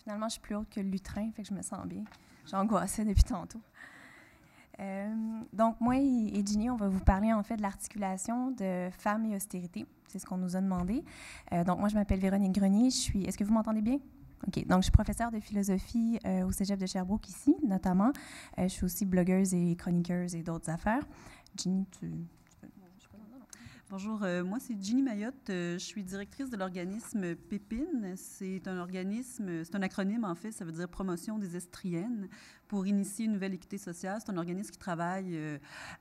Finalement, je suis plus haute que le lutrin, fait que je me sens bien. J'angoissais depuis tantôt. Donc, moi et Ginny, on va vous parler en fait de l'articulation de femmes et austérité. C'est ce qu'on nous a demandé. Donc, moi, je m'appelle Véronique Grenier. Est-ce que vous m'entendez bien? OK. Donc, je suis professeure de philosophie au Cégep de Sherbrooke ici, notamment. Je suis aussi blogueuse et chroniqueuse et d'autres affaires. Ginny, Bonjour, moi c'est Ginny Mayotte, je suis directrice de l'organisme Pépine. C'est un acronyme en fait, ça veut dire Promotion des estriennes pour initier une nouvelle équité sociale. C'est un organisme qui travaille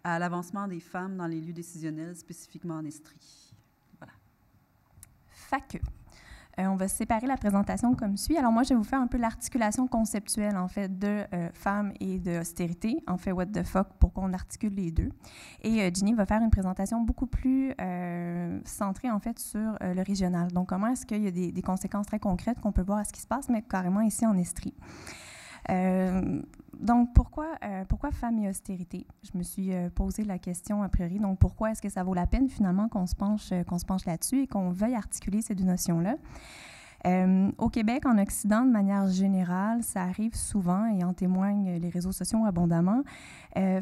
à l'avancement des femmes dans les lieux décisionnels, spécifiquement en Estrie. Voilà. Fac. On va séparer la présentation comme suit. Alors moi, je vais vous faire un peu l'articulation conceptuelle, en fait, de femmes et de austérité. En fait, what the fuck, pourquoi on articule les deux. Et Ginny va faire une présentation beaucoup plus centrée, en fait, sur le régional. Donc, comment est-ce qu'il y a des conséquences très concrètes qu'on peut voir à ce qui se passe, mais carrément ici en Estrie. Donc, pourquoi femmes et austérité? Je me suis posé la question a priori. Donc, pourquoi est-ce que ça vaut la peine finalement qu'on se penche là-dessus et qu'on veuille articuler ces deux notions-là? Au Québec, en Occident, de manière générale, ça arrive souvent, et en témoignent les réseaux sociaux abondamment,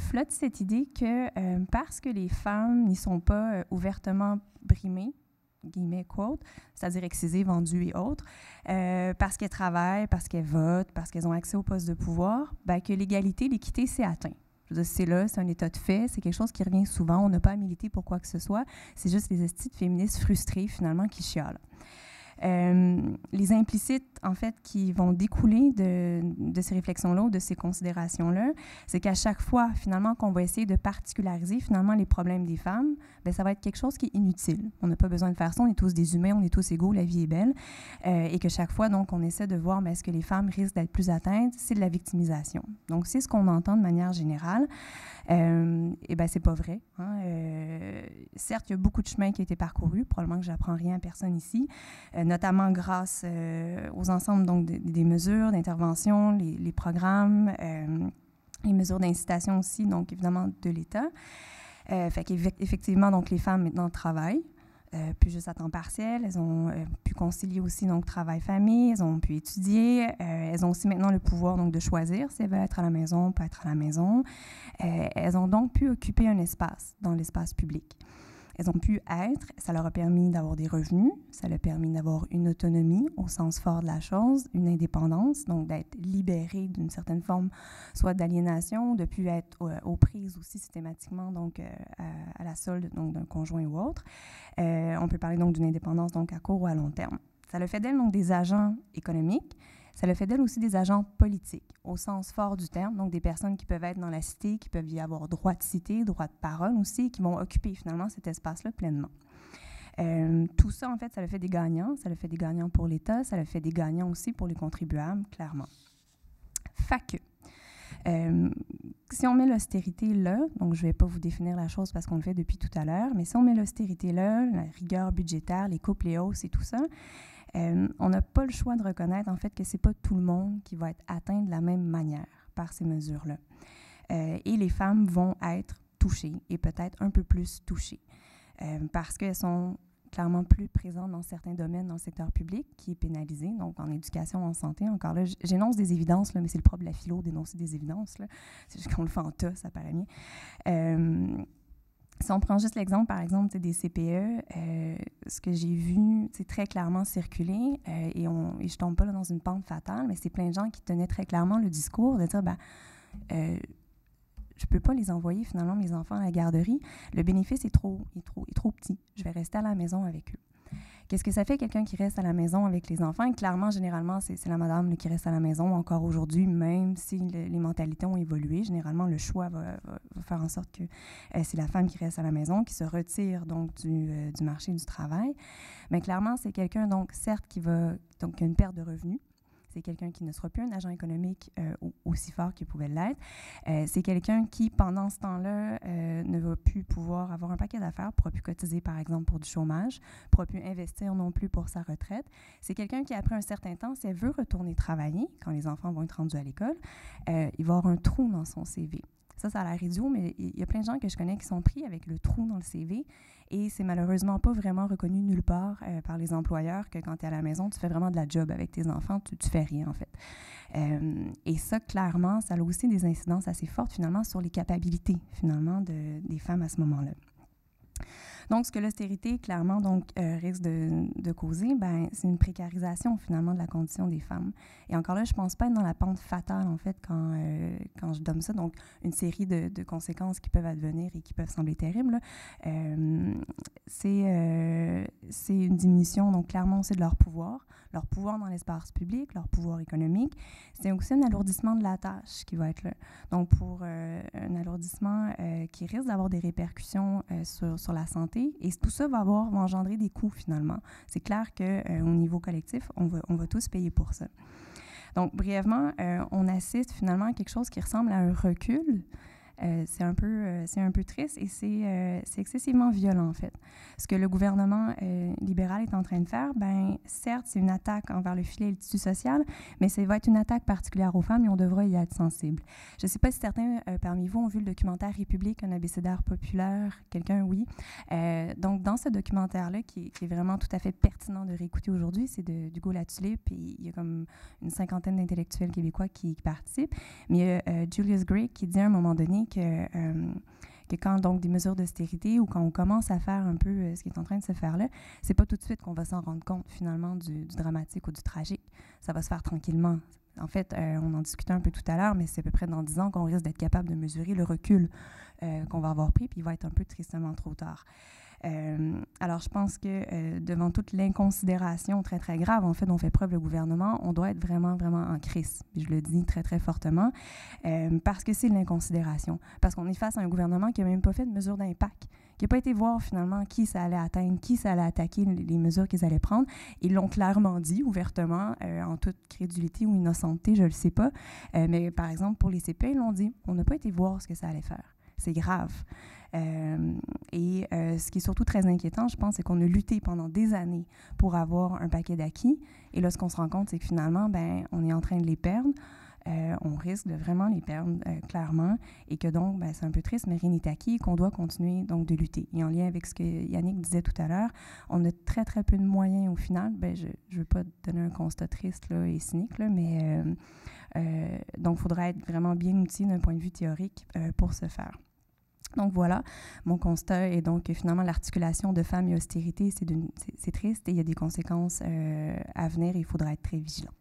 flotte cette idée que parce que les femmes n'y sont pas ouvertement brimées, guillemets, quote, c'est-à-dire excisées, vendues et autres, parce qu'elles travaillent, parce qu'elles votent, parce qu'elles ont accès aux postes de pouvoir, bien, que l'égalité, l'équité, c'est atteint. Je veux dire, c'est là, c'est un état de fait, c'est quelque chose qui revient souvent, on n'a pas à militer pour quoi que ce soit, c'est juste les estis de féministes frustrés, finalement, qui chialent. Les implicites, en fait, qui vont découler de ces réflexions-là ou de ces considérations-là, c'est qu'à chaque fois, finalement, qu'on va essayer de particulariser, finalement, les problèmes des femmes, bien, ça va être quelque chose qui est inutile. On n'a pas besoin de faire ça, on est tous des humains, on est tous égaux, la vie est belle. Et que chaque fois, donc, on essaie de voir, bien, est-ce que les femmes risquent d'être plus atteintes? C'est de la victimisation. Donc, c'est ce qu'on entend de manière générale. Et bien, c'est pas vrai. Hein? Certes, il y a beaucoup de chemin qui a été parcouru, probablement que j'apprends rien à personne ici, notamment grâce aux ensembles donc, des mesures d'intervention, les programmes, les mesures d'incitation aussi, donc évidemment de l'État. Fait qu'effectivement, donc, les femmes maintenant travaillent, puis juste à temps partiel. Elles ont pu concilier aussi donc travail-famille, elles ont pu étudier, elles ont aussi maintenant le pouvoir donc de choisir si elles veulent être à la maison ou pas être à la maison. Elles ont donc pu occuper un espace dans l'espace public. Elles ont pu être, ça leur a permis d'avoir des revenus, ça leur a permis d'avoir une autonomie au sens fort de la chose, une indépendance, donc d'être libérées d'une certaine forme, soit d'aliénation, de plus être aux prises aussi systématiquement donc, à la solde donc, d'un conjoint ou autre. On peut parler donc d'une indépendance donc, à court ou à long terme. Ça le fait d'elles donc des agents économiques. Ça le fait d'elles aussi des agents politiques, au sens fort du terme, donc des personnes qui peuvent être dans la cité, qui peuvent y avoir droit de cité, droit de parole aussi, qui vont occuper finalement cet espace-là pleinement. Tout ça, en fait, ça le fait des gagnants. Ça le fait des gagnants pour l'État, ça le fait des gagnants aussi pour les contribuables, clairement. Fac. Si on met l'austérité là, donc je ne vais pas vous définir la chose parce qu'on le fait depuis tout à l'heure, mais si on met l'austérité là, la rigueur budgétaire, les coupes, les hausses et tout ça, on n'a pas le choix de reconnaître en fait que c'est pas tout le monde qui va être atteint de la même manière par ces mesures-là. Et les femmes vont être touchées et peut-être un peu plus touchées parce qu'elles sont clairement plus présentes dans certains domaines dans le secteur public qui est pénalisé, donc en éducation, en santé. Encore là, j'énonce des évidences, là, mais c'est le propre de la philo d'énoncer des évidences. Là. C'est juste qu'on le fait en tas, ça paraît bien. Si on prend juste l'exemple, par exemple, des CPE, ce que j'ai vu très clairement circuler, et je ne tombe pas là dans une pente fatale, mais c'est plein de gens qui tenaient très clairement le discours de dire, je ne peux pas les envoyer finalement, mes enfants, à la garderie. Le bénéfice est trop petit. Je vais rester à la maison avec eux. Qu'est-ce que ça fait quelqu'un qui reste à la maison avec les enfants? Et clairement, généralement, c'est la madame là, qui reste à la maison encore aujourd'hui, même si les mentalités ont évolué. Généralement, le choix va faire en sorte que c'est la femme qui reste à la maison, qui se retire donc du marché du travail. Mais clairement, c'est quelqu'un, donc certes, qui a une perte de revenus. C'est quelqu'un qui ne sera plus un agent économique aussi fort qu'il pouvait l'être. C'est quelqu'un qui, pendant ce temps-là, ne va plus pouvoir avoir un paquet d'affaires, ne pourra plus cotiser, par exemple, pour du chômage, ne pourra plus investir non plus pour sa retraite. C'est quelqu'un qui, après un certain temps, si elle veut retourner travailler, quand les enfants vont être rendus à l'école, il va avoir un trou dans son CV. ça a l'air idiot, mais il y a plein de gens que je connais qui sont pris avec le trou dans le CV et c'est malheureusement pas vraiment reconnu nulle part par les employeurs que quand tu es à la maison, tu fais vraiment de la job avec tes enfants, tu fais rien en fait. Et ça, clairement, ça a aussi des incidences assez fortes finalement sur les capacités finalement des femmes à ce moment-là. Donc, ce que l'austérité, clairement, risque de causer, ben, c'est une précarisation, finalement, de la condition des femmes. Et encore là, je ne pense pas être dans la pente fatale, en fait, quand je donne ça. Donc, une série de conséquences qui peuvent advenir et qui peuvent sembler terribles. C'est une diminution, donc, clairement, c'est de leur pouvoir dans l'espace public, leur pouvoir économique. C'est aussi un alourdissement de la tâche qui va être là. Donc, pour un alourdissement qui risque d'avoir des répercussions sur la santé. Et tout ça va engendrer des coûts, finalement. C'est clair qu'au niveau collectif, on va tous payer pour ça. Donc, brièvement, on assiste finalement à quelque chose qui ressemble à un recul. C'est un peu triste et c'est excessivement violent, en fait. Ce que le gouvernement libéral est en train de faire, ben certes, c'est une attaque envers le filet et le tissu social, mais ça va être une attaque particulière aux femmes et on devra y être sensible. Je ne sais pas si certains parmi vous ont vu le documentaire République, un abécédaire populaire. Quelqu'un, oui. Donc, dans ce documentaire-là, qui est vraiment tout à fait pertinent de réécouter aujourd'hui, c'est d'Hugo Latulippe et il y a comme une cinquantaine d'intellectuels québécois qui participent. Mais il y a Julius Gray qui dit à un moment donné que quand donc des mesures d'austérité ou quand on commence à faire un peu ce qui est en train de se faire là, c'est pas tout de suite qu'on va s'en rendre compte finalement du dramatique ou du tragique. Ça va se faire tranquillement. En fait, on en discutait un peu tout à l'heure, mais c'est à peu près dans 10 ans qu'on risque d'être capable de mesurer le recul qu'on va avoir pris, puis il va être un peu tristement trop tard. Alors, je pense que devant toute l'inconsidération très, très grave, en fait, dont fait preuve le gouvernement, on doit être vraiment, vraiment en crise. Et je le dis très, très fortement, parce que c'est de l'inconsidération. Parce qu'on est face à un gouvernement qui n'a même pas fait de mesure d'impact, qui n'a pas été voir finalement qui ça allait atteindre, qui ça allait attaquer, les mesures qu'ils allaient prendre. Ils l'ont clairement dit ouvertement, en toute crédulité ou innocenteté, je ne le sais pas. Mais par exemple, pour les CPE, ils l'ont dit, on n'a pas été voir ce que ça allait faire. C'est grave. Ce qui est surtout très inquiétant, je pense, c'est qu'on a lutté pendant des années pour avoir un paquet d'acquis. Et là, ce qu'on se rend compte, c'est que finalement, ben, on est en train de les perdre. On risque de vraiment les perdre, clairement. Et que donc, ben, c'est un peu triste, mais rien n'est acquis et qu'on doit continuer donc de lutter. Et en lien avec ce que Yannick disait tout à l'heure, on a très, très peu de moyens au final. Ben, je ne veux pas donner un constat triste là, et cynique, là, mais donc, il faudra être vraiment bien outillé d'un point de vue théorique pour ce faire. Donc voilà, mon constat est donc que finalement l'articulation de femmes et austérité, c'est triste et il y a des conséquences à venir et il faudra être très vigilant.